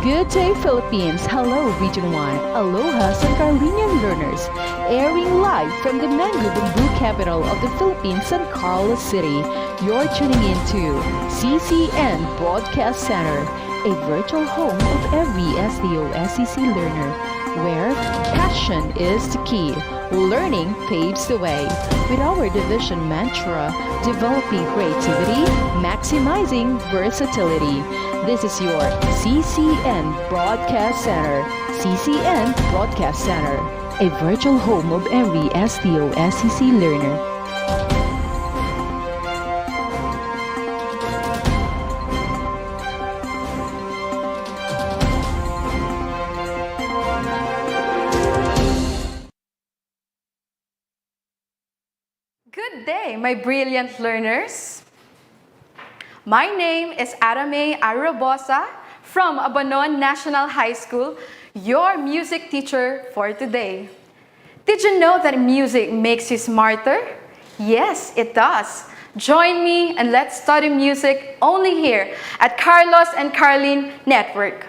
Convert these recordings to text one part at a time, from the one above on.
Good day, Philippines. Hello, Region 1. Aloha, San Carlinian learners. Airing live from the mango bamboo capital of the Philippines, San Carlos City. You're tuning in to CCN Broadcast Center, a virtual home of every SDO-SEC learner, where passion is the key. Learning paves the way. With our division mantra, developing creativity, maximizing versatility. This is your CCN Broadcast Center. CCN Broadcast Center, a virtual home of every SDO-SEC learner. Good day, my brilliant learners. My name is Arah May R. Robosa from Abanon National High School, your music teacher for today. Did you know that music makes you smarter? Yes, it does. Join me and let's study music only here at Carlos and Carlene Network.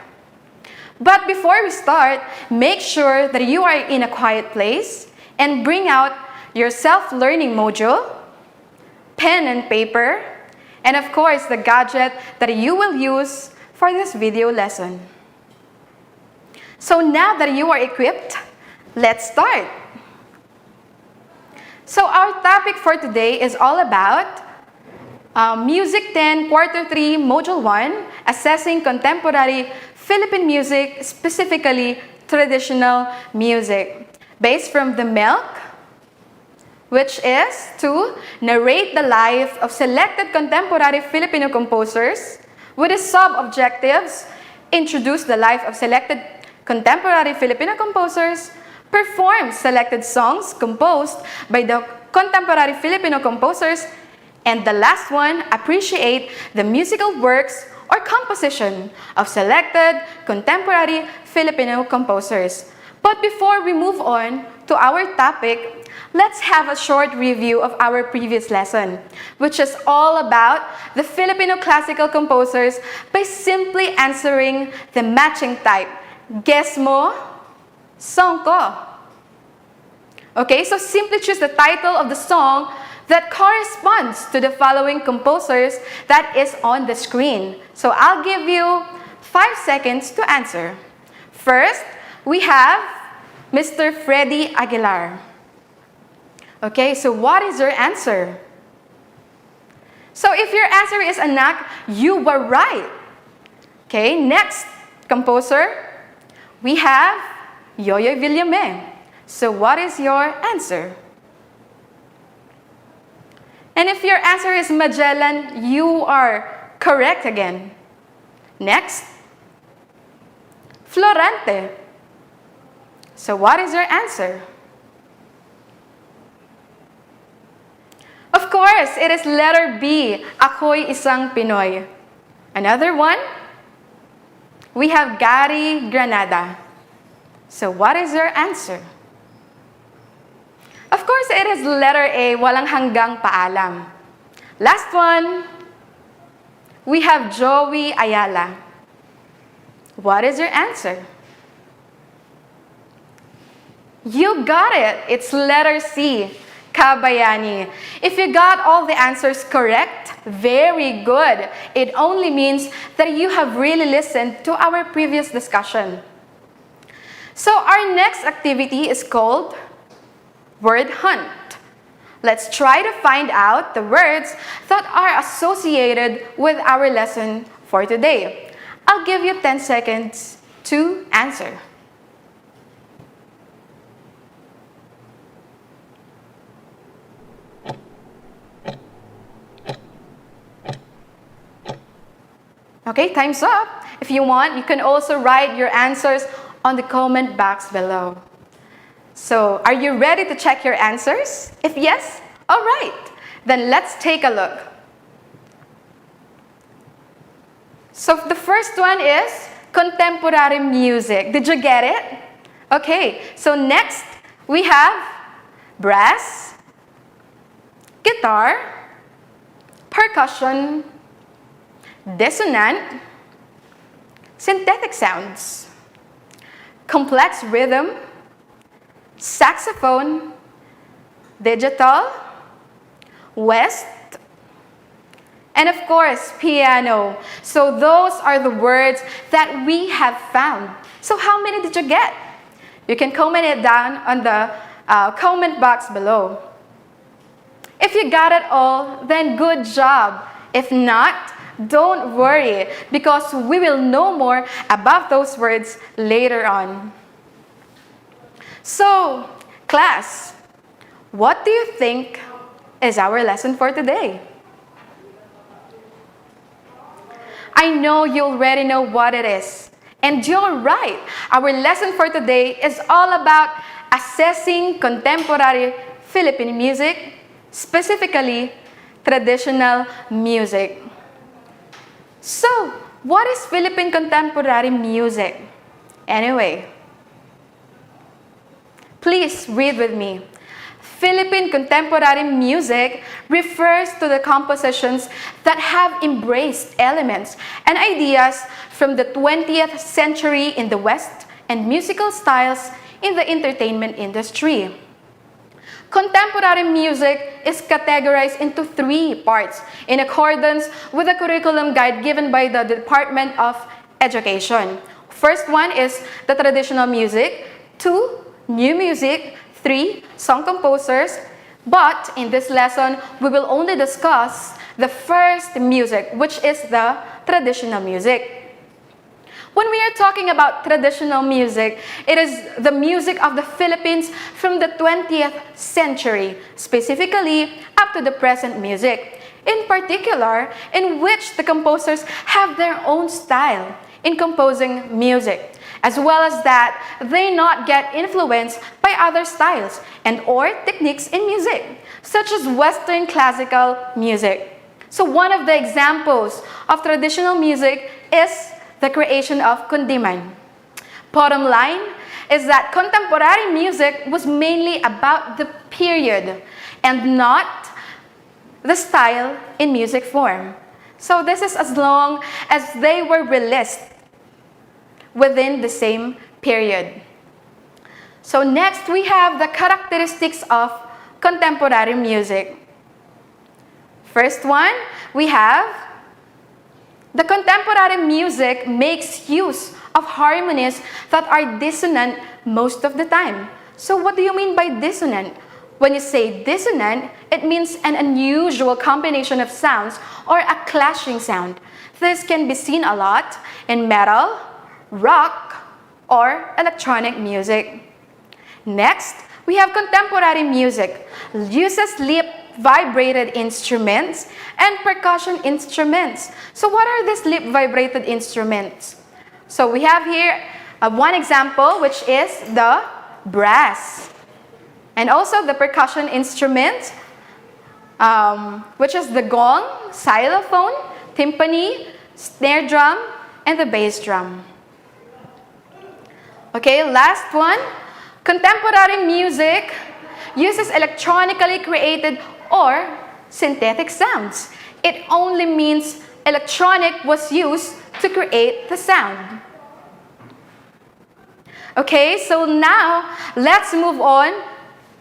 But before we start, make sure that you are in a quiet place and bring out your self-learning module, pen and paper, and of course the gadget that you will use for this video lesson. So now that you are equipped, let's start. So our topic for today is all about Music 10, Quarter 3, Module 1, Assessing Contemporary Philippine Music, specifically traditional music, based from the MAPEH, which is to narrate the life of selected contemporary Filipino composers with its sub-objectives: introduce the life of selected contemporary Filipino composers, perform selected songs composed by the contemporary Filipino composers, and the last one, appreciate the musical works or composition of selected contemporary Filipino composers. But before we move on to our topic, let's have a short review of our previous lesson, which is all about the Filipino classical composers by simply answering the matching type. Guess mo? Song ko. Okay, so simply choose the title of the song that corresponds to the following composers that is on the screen. So I'll give you 5 seconds to answer. First, we have Mr. Freddy Aguilar. Okay, so what is your answer? So if your answer is anak, you were right. Okay, next composer, we have Yoyoy Villame. So what is your answer? And if your answer is Magellan, you are correct again. Next, Florante. So what is your answer? Of course, it is letter B. Ako'y isang Pinoy. Another one, we have Gary Granada. So what is your answer? Of course, it is letter A. Walang hanggang paalam. Last one, we have Joey Ayala. What is your answer? You got it. It's letter C. Kabayani. If you got all the answers correct, very good. It only means that you have really listened to our previous discussion. So our next activity is called Word Hunt. Let's try to find out the words that are associated with our lesson for today. I'll give you 10 seconds to answer. Okay, time's up. If you want, you can also write your answers on the comment box below. So, are you ready to check your answers? If yes, all right. Then let's take a look. So, the first one is contemporary music. Did you get it? Okay, so next we have brass, guitar, percussion, dissonant, synthetic sounds, complex rhythm, saxophone, digital, west, and of course, piano. So those are the words that we have found. So how many did you get? You can comment it down on the comment box below. If you got it all, then good job. If not, don't worry, because we will know more about those words later on. So, class, what do you think is our lesson for today? I know you already know what it is. And you're right. Our lesson for today is all about assessing contemporary Philippine music, specifically traditional music. So, what is Philippine contemporary music? Anyway, please read with me. Philippine contemporary music refers to the compositions that have embraced elements and ideas from the 20th century in the West and musical styles in the entertainment industry. Contemporary music is categorized into 3 parts in accordance with the curriculum guide given by the Department of Education. First one is the traditional music, 2, new music, 3, song composers. But in this lesson, we will only discuss the first music, which is the traditional music. When we are talking about traditional music, it is the music of the Philippines from the 20th century, specifically up to the present music. In particular, in which the composers have their own style in composing music, as well as that they not get influenced by other styles and or techniques in music, such as Western classical music. So one of the examples of traditional music is the creation of kundiman. Bottom line is that contemporary music was mainly about the period and not the style in music form. So this is as long as they were released within the same period. So next we have the characteristics of contemporary music. First one, we have the contemporary music makes use of harmonies that are dissonant most of the time. So what do you mean by dissonant? When you say dissonant, it means an unusual combination of sounds or a clashing sound. This can be seen a lot in metal, rock, or electronic music. Next, we have contemporary music. Uses lip vibrated instruments and percussion instruments. So what are these lip vibrated instruments? So we have here one example, which is the brass. And also the percussion instruments, which is the gong, xylophone, timpani, snare drum, and the bass drum. Okay, last one. Contemporary music uses electronically created or synthetic sounds. It only means electronic was used to create the sound. Okay, so now let's move on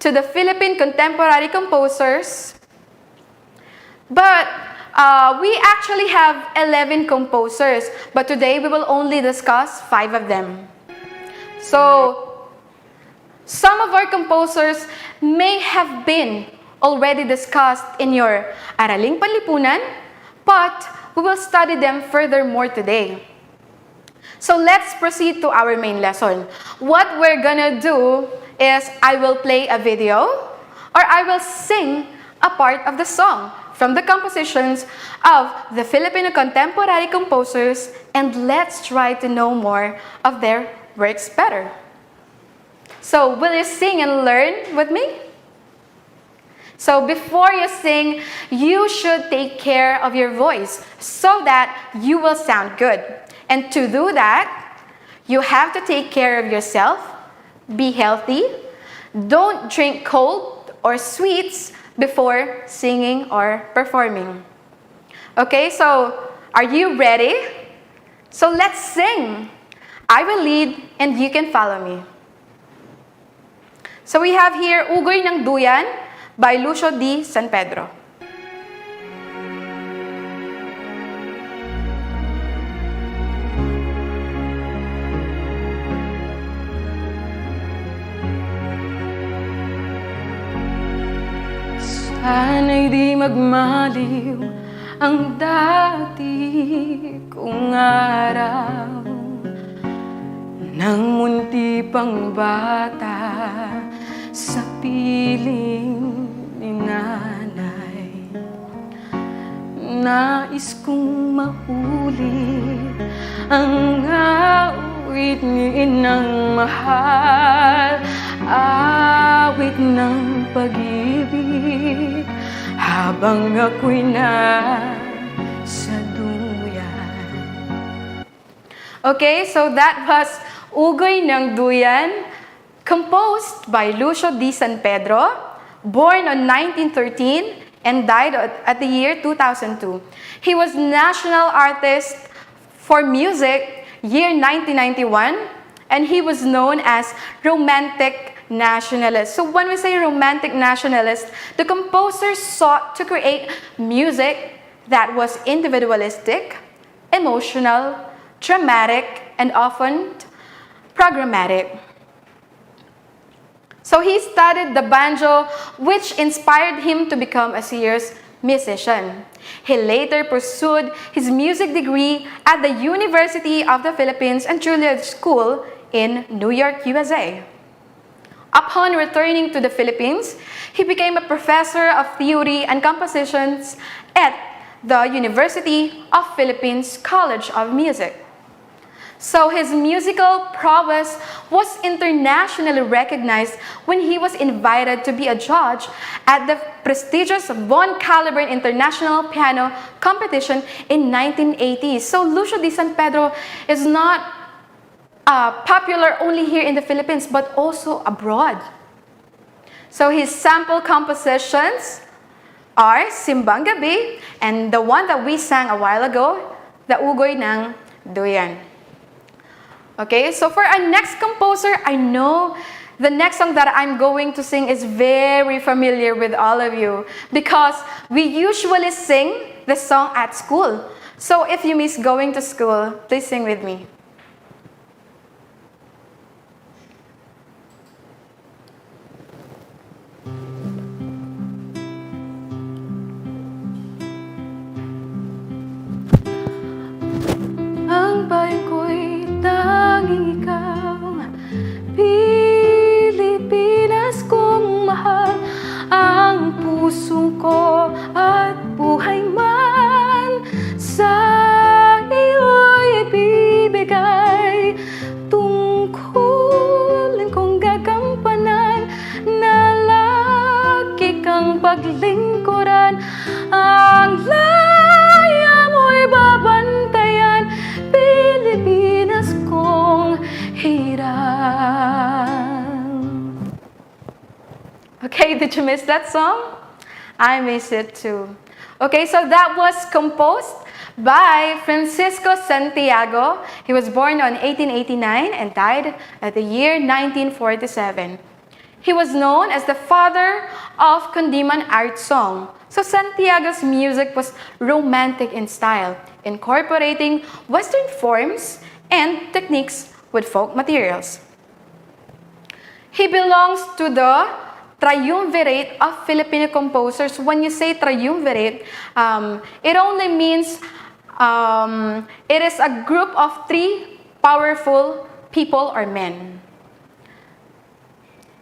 to the Philippine contemporary composers. But we actually have 11 composers, but today we will only discuss 5 of them. So some of our composers may have been already discussed in your Araling Panlipunan, but we will study them furthermore today. So let's proceed to our main lesson. What we're gonna do is I will play a video or I will sing a part of the song from the compositions of the Filipino contemporary composers, and let's try to know more of their works better. So will you sing and learn with me? So before you sing, you should take care of your voice so that you will sound good. And to do that, you have to take care of yourself, be healthy, don't drink cold or sweets before singing or performing. Okay, so are you ready? So let's sing. I will lead and you can follow me. So we have here Ugoy ng Duyan by Lucio D. San Pedro. Sana'y di magmaliw ang dati kong araw nang munti pang bata sa piling ni nanay. Nais kong maulit ang awit ni inang mahal, awit ng pag-ibig habang ako'y nasa duyan. Okay, so that was Ugoy ng Duyan, composed by Lucio D. San Pedro, born on 1913 and died at the year 2002. He was National Artist for Music year 1991, and he was known as Romantic Nationalist. So when we say Romantic Nationalist, the composer sought to create music that was individualistic, emotional, dramatic, and often programmatic. So he studied the banjo, which inspired him to become a serious musician. He later pursued his music degree at the University of the Philippines and Juilliard School in New York, USA. Upon returning to the Philippines, he became a professor of theory and compositions at the University of Philippines College of Music. So his musical prowess was internationally recognized when he was invited to be a judge at the prestigious Von Caliburn International Piano Competition in 1980. So Lucio D. San Pedro is not popular only here in the Philippines, but also abroad. So his sample compositions are Simbang Gabi and the one that we sang a while ago, the Ugoy ng Duyan. Okay, so for our next composer, I know the next song that I'm going to sing is very familiar with all of you because we usually sing this song at school. So if you miss going to school, please sing with me. Ang bayan ko'y tanging ikaw, Pilipinas kong mahal, ang puso ko at buhay man sa iyo'y ibibigay. Tungkulin kong gagampanan na lagi kang paglingkuran, ang laya mo'y babantayan, Pilipinas kong hirang. Okay, did you miss that song? I miss it too. Okay, so that was composed by Francisco Santiago. He was born on 1889 and died at the year 1947. He was known as the father of Kundiman art song. So Santiago's music was romantic in style, incorporating Western forms and techniques with folk materials. He belongs to the triumvirate of Filipino composers. When you say triumvirate, it only means it is a group of three powerful people or men.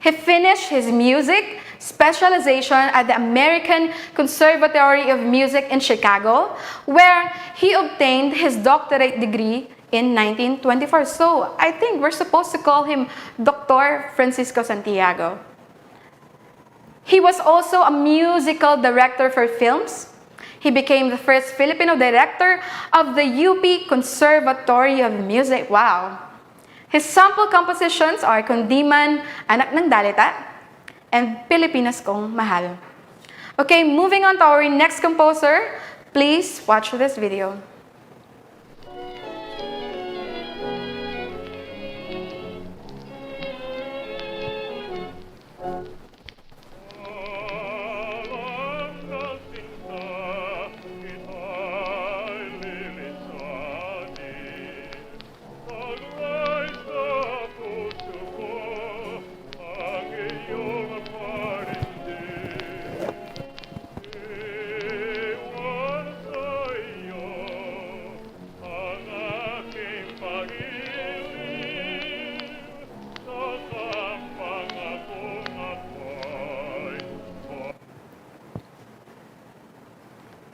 He finished his music specialization at the American Conservatory of Music in Chicago, where he obtained his doctorate degree in 1924. So I think we're supposed to call him Dr. Francisco Santiago. He was also a musical director for films. He became the first Filipino director of the UP Conservatory of Music. Wow! His sample compositions are Kundiman, Anak ng Dalita, and Pilipinas Kong Mahal. Okay, moving on to our next composer. Please watch this video.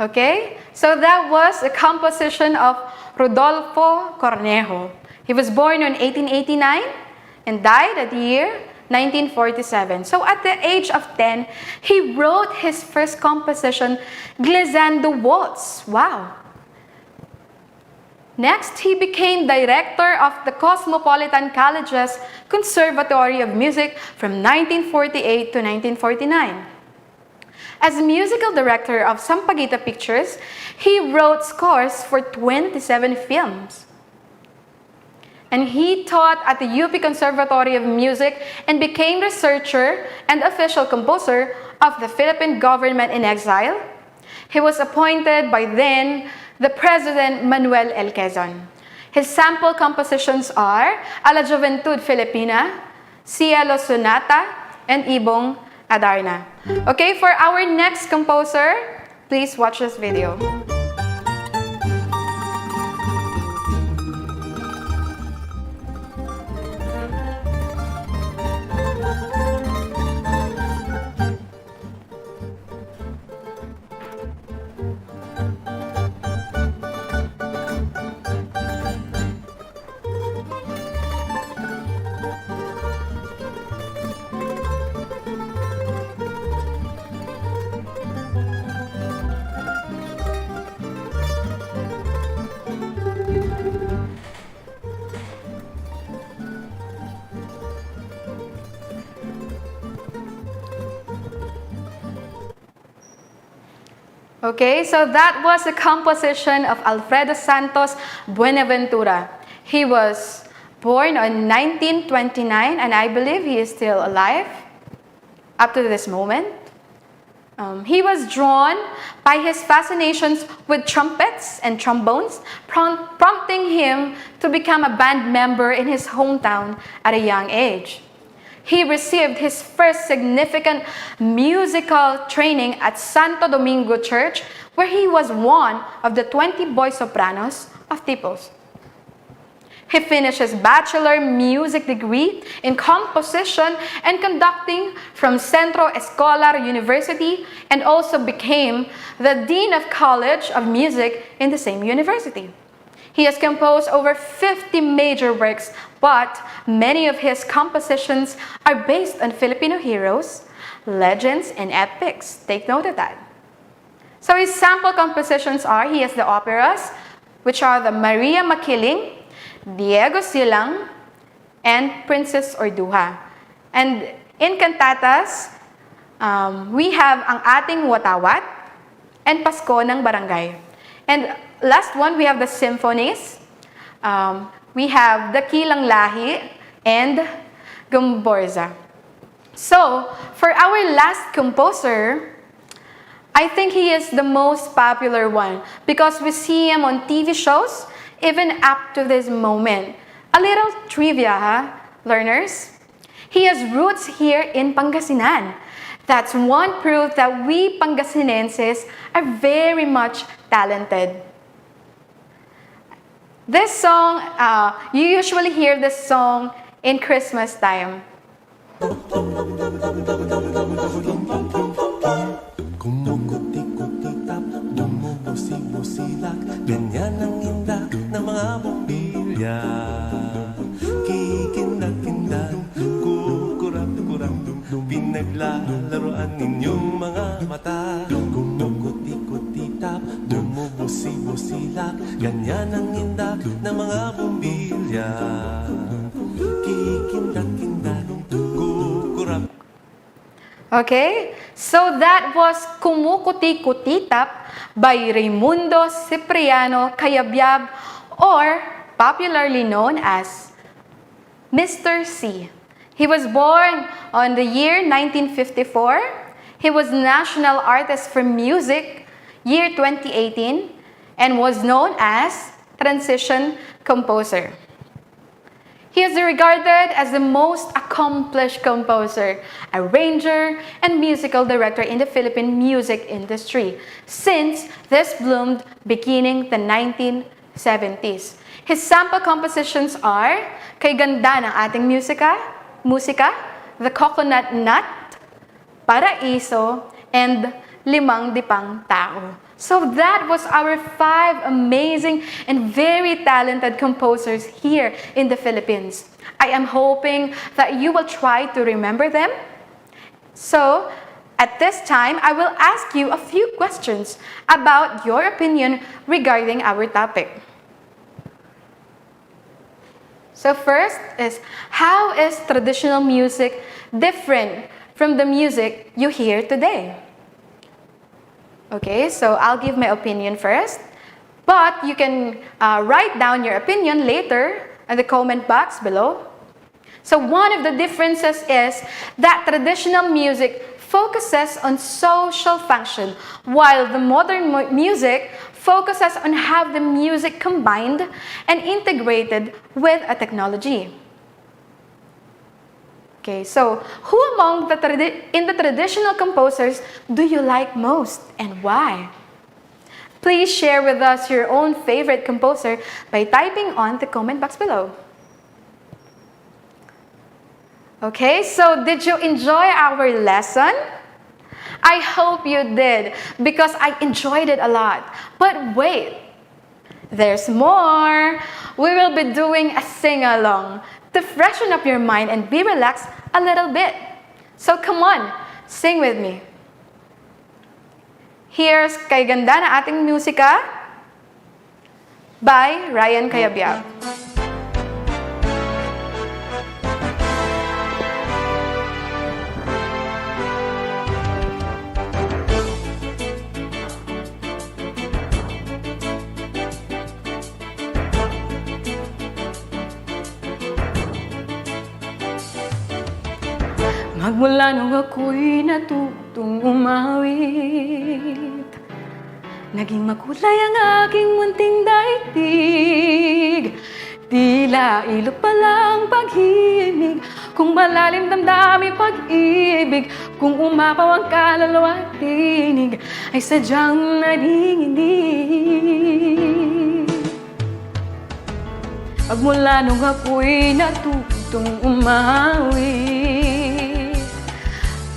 Okay? So that was a composition of Rodolfo Cornejo. He was born in 1889 and died at the year 1947. So at the age of 10, he wrote his first composition, Glissando Waltz. Wow! Next, he became director of the Cosmopolitan College's Conservatory of Music from 1948 to 1949. As musical director of Sampaguita Pictures, he wrote scores for 27 films. And he taught at the UP Conservatory of Music and became researcher and official composer of the Philippine government in exile. He was appointed by then the President Manuel L. Quezon. His sample compositions are A la Juventud Filipina, Cielo Sonata, and Ibong Adarna. Okay, for our next composer, please watch this video. Okay, so that was the composition of Alfredo Santos Buenaventura. He was born on 1929 and I believe he is still alive up to this moment. He was drawn by his fascinations with trumpets and trombones, prompting him to become a band member in his hometown at a young age. He received his first significant musical training at Santo Domingo Church, where he was one of the 20 boy sopranos of Tipos. He finished his bachelor music degree in composition and conducting from Centro Escolar University and also became the Dean of College of Music in the same university. He has composed over 50 major works, but many of his compositions are based on Filipino heroes, legends, and epics. Take note of that. So his sample compositions are, he has the operas, which are the Maria Makiling, Diego Silang, and Princess Orduha. And in cantatas, we have Ang Ating Watawat and Pasko ng Barangay. And last one, we have the symphonies. We have the Kilang Lahi and Gumborza. So, for our last composer, I think he is the most popular one because we see him on TV shows even up to this moment. A little trivia, learners. He has roots here in Pangasinan. That's one proof that we Pangasinenses are very much talented. This song, you usually hear this song in Christmas time. Kumukuti-kutitap, dumubusi-busilak, ganyan ang inda ng mga bumbilya. Kikindag-kindag, kukurap-kurap, pinaglalaroan ninyong mga mata. Kumukuti-kutitap, dumubusi-busilak, ganyan ang inda ng mga bumbilya. Kikindag-kindag, kukurap. Okay, so that was Kumukuti-Kutitap by Raimundo Cipriano Cayabyab, or popularly known as Mr. C. He was born on the year 1954. He was National Artist for Music, year 2018, and was known as Transition Composer. He is regarded as the most accomplished composer, arranger, and musical director in the Philippine music industry since this bloomed beginning the 1970s. His sample compositions are Kay Ganda ng Ating Musika, The Coconut Nut, Paraiso, and Limang Dipang Tao. So that was our 5 amazing and very talented composers here in the Philippines. I am hoping that you will try to remember them. So, at this time, I will ask you a few questions about your opinion regarding our topic. So first is, how is traditional music different from the music you hear today? Okay, so I'll give my opinion first, but you can write down your opinion later in the comment box below. So one of the differences is that traditional music focuses on social function, while the modern music focuses on how the music combined and integrated with a technology. Okay, so who among the traditional composers do you like most and why? Please share with us your own favorite composer by typing on the comment box below. Okay, so did you enjoy our lesson? I hope you did, because I enjoyed it a lot. But wait, there's more. We will be doing a sing-along to freshen up your mind and be relaxed a little bit. So come on, sing with me. Here's Kay Ganda na Ating Musika by Ryan Cayabyab. Magmula nung ako'y natutong umawit, naging makulay ang aking munting daigdig. Tila ilog palang pag-ibig, kung malalim damdamin pag-ibig, kung umapaw ang kaluluwa at tinig, ay sadyang nanginginig. Magmula nung ako'y natutong umawit,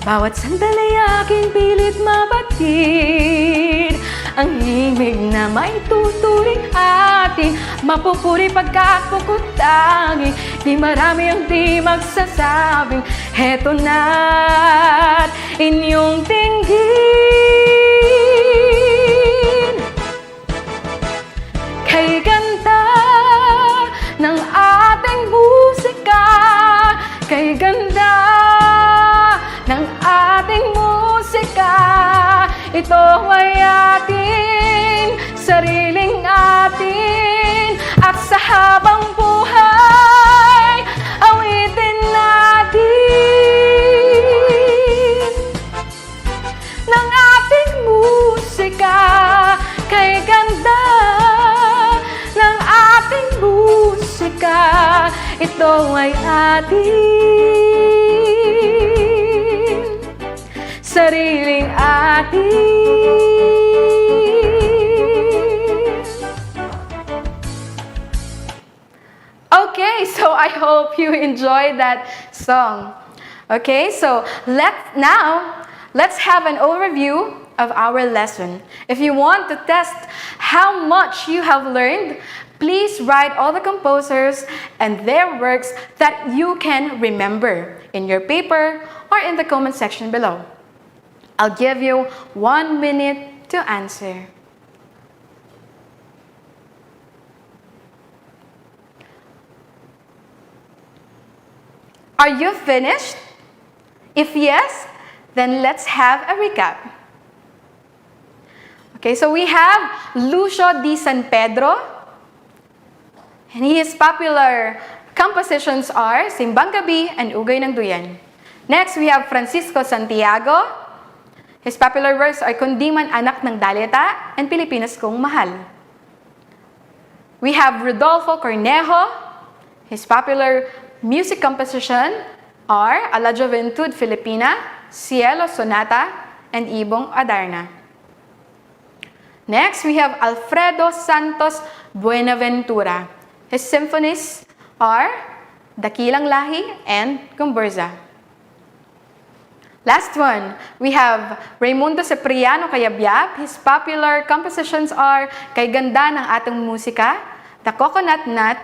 bawat sandali aking pilit mabatid ang himig na may tuturing ating mapupuri pagkat pukutangi. Di marami ang di magsasabing heto na't inyong tinggin. Kay ganda ng ating musika, kay ganda ng ating musika, ito ay atin, sariling atin, at sa habang buhay, awitin natin ng ating musika, kay ganda ng ating musika, ito ay atin, sariling atin. Okay, so I hope you enjoyed that song. Okay, so let's have an overview of our lesson. If you want to test how much you have learned, please write all the composers and their works that you can remember in your paper or in the comment section below. I'll give you 1 minute to answer. Are you finished? If yes, then let's have a recap. Okay, so we have Lucio di San Pedro, and his popular compositions are Simbang Gabi and Ugay ng Duyan. Next, we have Francisco Santiago. His popular works are Kundi Man Anak ng Dalita and Pilipinas Kong Mahal. We have Rodolfo Cornejo. His popular music composition are A la Juventud Filipina, Cielo Sonata, and Ibong Adarna. Next, we have Alfredo Santos Buenaventura. His symphonies are Dakilang Lahi and Gumburza. Last one, we have Raimundo Cipriano Cayabyab. His popular compositions are Kay Ganda ng Ating Musika, The Coconut Nut,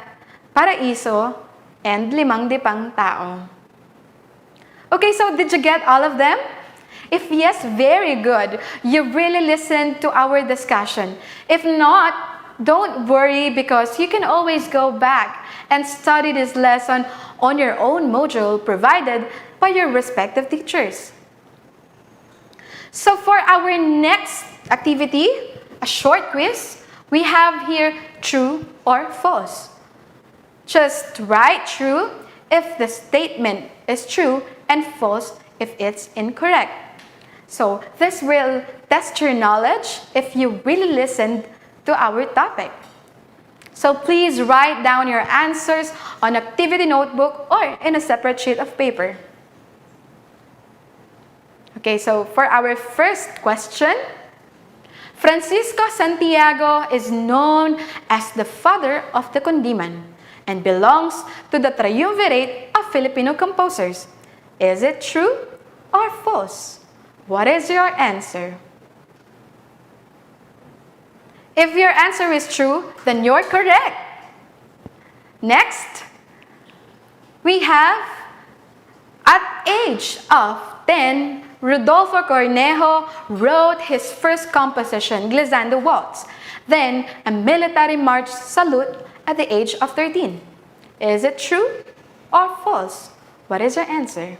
Paraiso, and Limang Dipang Tao. Okay, so did you get all of them? If yes, very good. You really listened to our discussion. If not, don't worry because you can always go back and study this lesson on your own module provided by your respective teachers. So for our next activity, a short quiz, we have here true or false. Just write true if the statement is true and false if it's incorrect. So this will test your knowledge if you really listened to our topic. So please write down your answers on activity notebook or in a separate sheet of paper. Okay, so for our first question, Francisco Santiago is known as the father of the Kundiman and belongs to the triumvirate of Filipino composers. Is it true or false? What is your answer? If your answer is true, then you're correct. Next, we have, at age of 10, Rodolfo Cornejo wrote his first composition, Glissando Waltz, then a military march salute at the age of 13. Is it true or false? What is your answer?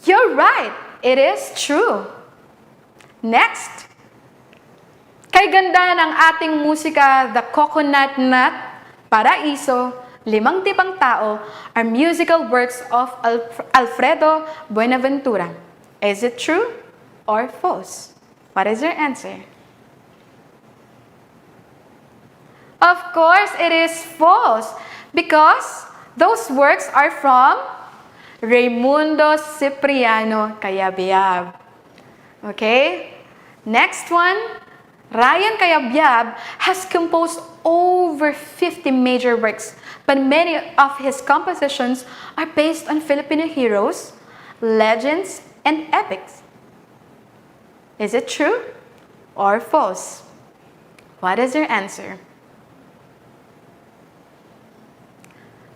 You're right, it is true. Next, Kay Ganda ng Ating Musika, The Coconut Nut, Paraiso, Limang Dipang Tao are musical works of Alfredo Buenaventura. Is it true or false? What is your answer? Of course, it is false because those works are from Raimundo Cipriano Cayabyab. Okay? Next one. Ryan Cayabyab has composed over 50 major works, but many of his compositions are based on Filipino heroes, legends, and epics. Is it true or false? What is your answer?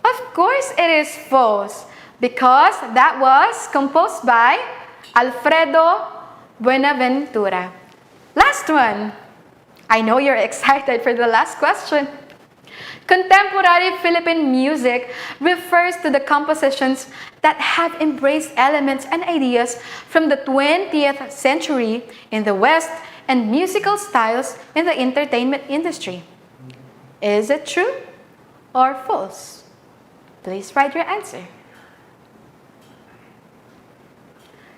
Of course it is false, because that was composed by Alfredo Buenaventura. Last one. I know you're excited for the last question. Contemporary Philippine music refers to the compositions that have embraced elements and ideas from the 20th century in the West and musical styles in the entertainment industry. Is it true or false? Please write your answer.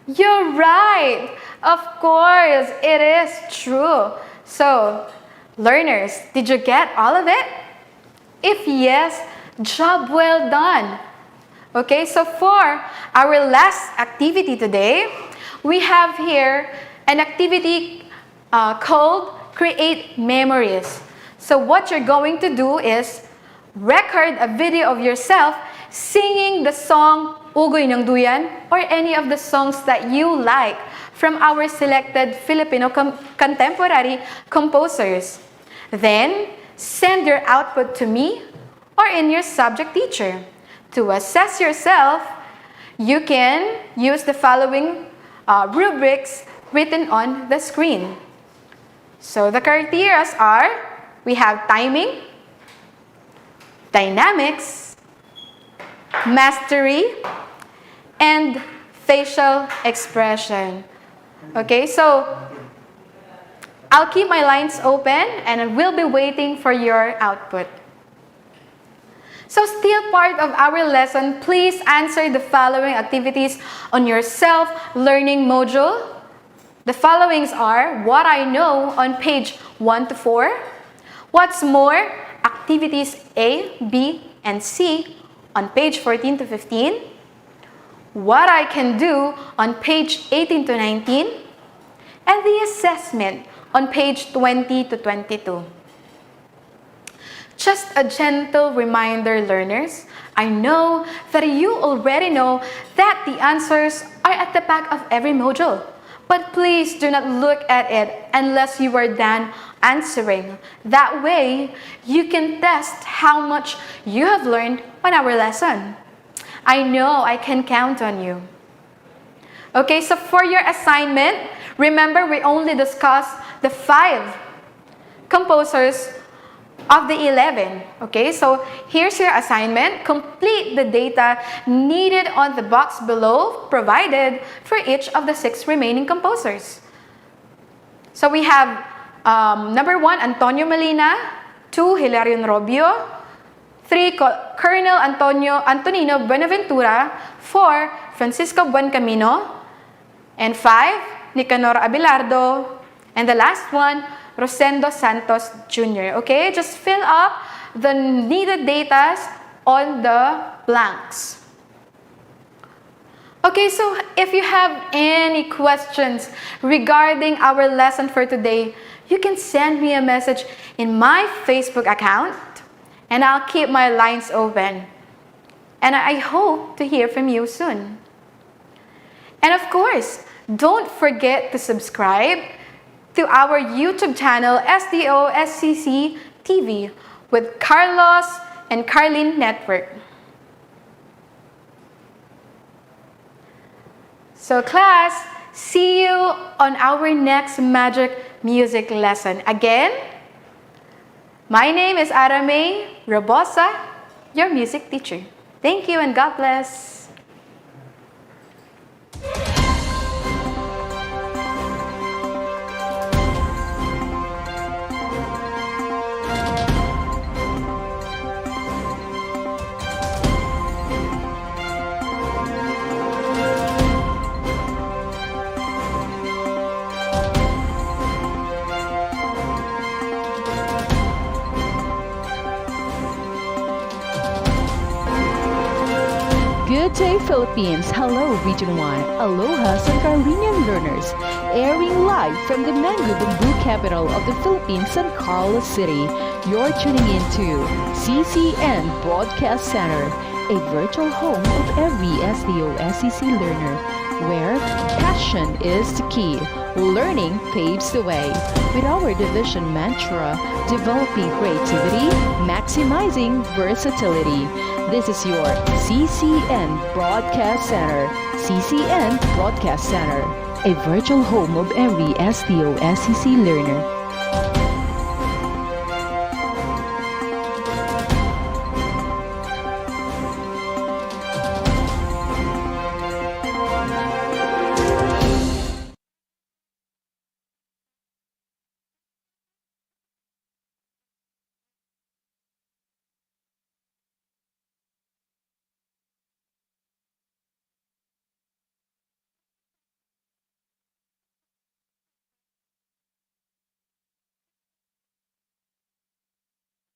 You're right! Of course, it is true. So, learners, did you get all of it? If yes, job well done. Okay, so for our last activity today, we have here an activity called Create Memories. So what you're going to do is record a video of yourself singing the song Ugoy ng Duyan or any of the songs that you like from our selected Filipino contemporary composers. Then, send your output to me or in your subject teacher. To assess yourself, you can use the following rubrics written on the screen. So the criteria are, we have timing, dynamics, mastery, and facial expression. Okay, so I'll keep my lines open and I will be waiting for your output. So still part of our lesson, please answer the following activities on your self-learning module. The followings are what I know on page 1 to 4. What's more, activities A, B, and C on page 14 to 15. What I can do on page 18 to 19. And the assessment on page 20 to 22. Just a gentle reminder, learners. I know that you already know that the answers are at the back of every module. But please do not look at it unless you are done answering. That way, you can test how much you have learned on our lesson. I know I can count on you. Okay, so for your assignment, remember we only discussed the 5 composers of the 11. Okay, so here's your assignment. Complete the data needed on the box below provided for each of the 6 remaining composers. So we have number 1, Antonio Molina. 2, Hilarion Robio. 3, Colonel Antonino Buenaventura. 4, Francisco Buencamino. And 5, Nicanor Abelardo. And the last one, Rosendo Santos Jr. Okay, just fill up the needed data on the blanks. Okay, so if you have any questions regarding our lesson for today, you can send me a message in my Facebook account and I'll keep my lines open. And I hope to hear from you soon. And of course, don't forget to subscribe to our YouTube channel, SDO-SCC TV, with Carlos and Carlin Network. So class, see you on our next magic music lesson. Again, my name is Arah May Robosa, your music teacher. Thank you and God bless. Good day, Philippines. Hello, Region 1. Aloha, San Carlinian learners. Airing live from the mango bamboo capital of the Philippines, San Carlos City. You're tuning in to CCN Broadcast Center, a virtual home of every SDO-SCC learner, where passion is the key. Learning paves the way. With our division mantra, developing creativity, maximizing versatility. This is your CCN Broadcast Center. CCN Broadcast Center, a virtual home of every SDO-SCC learner.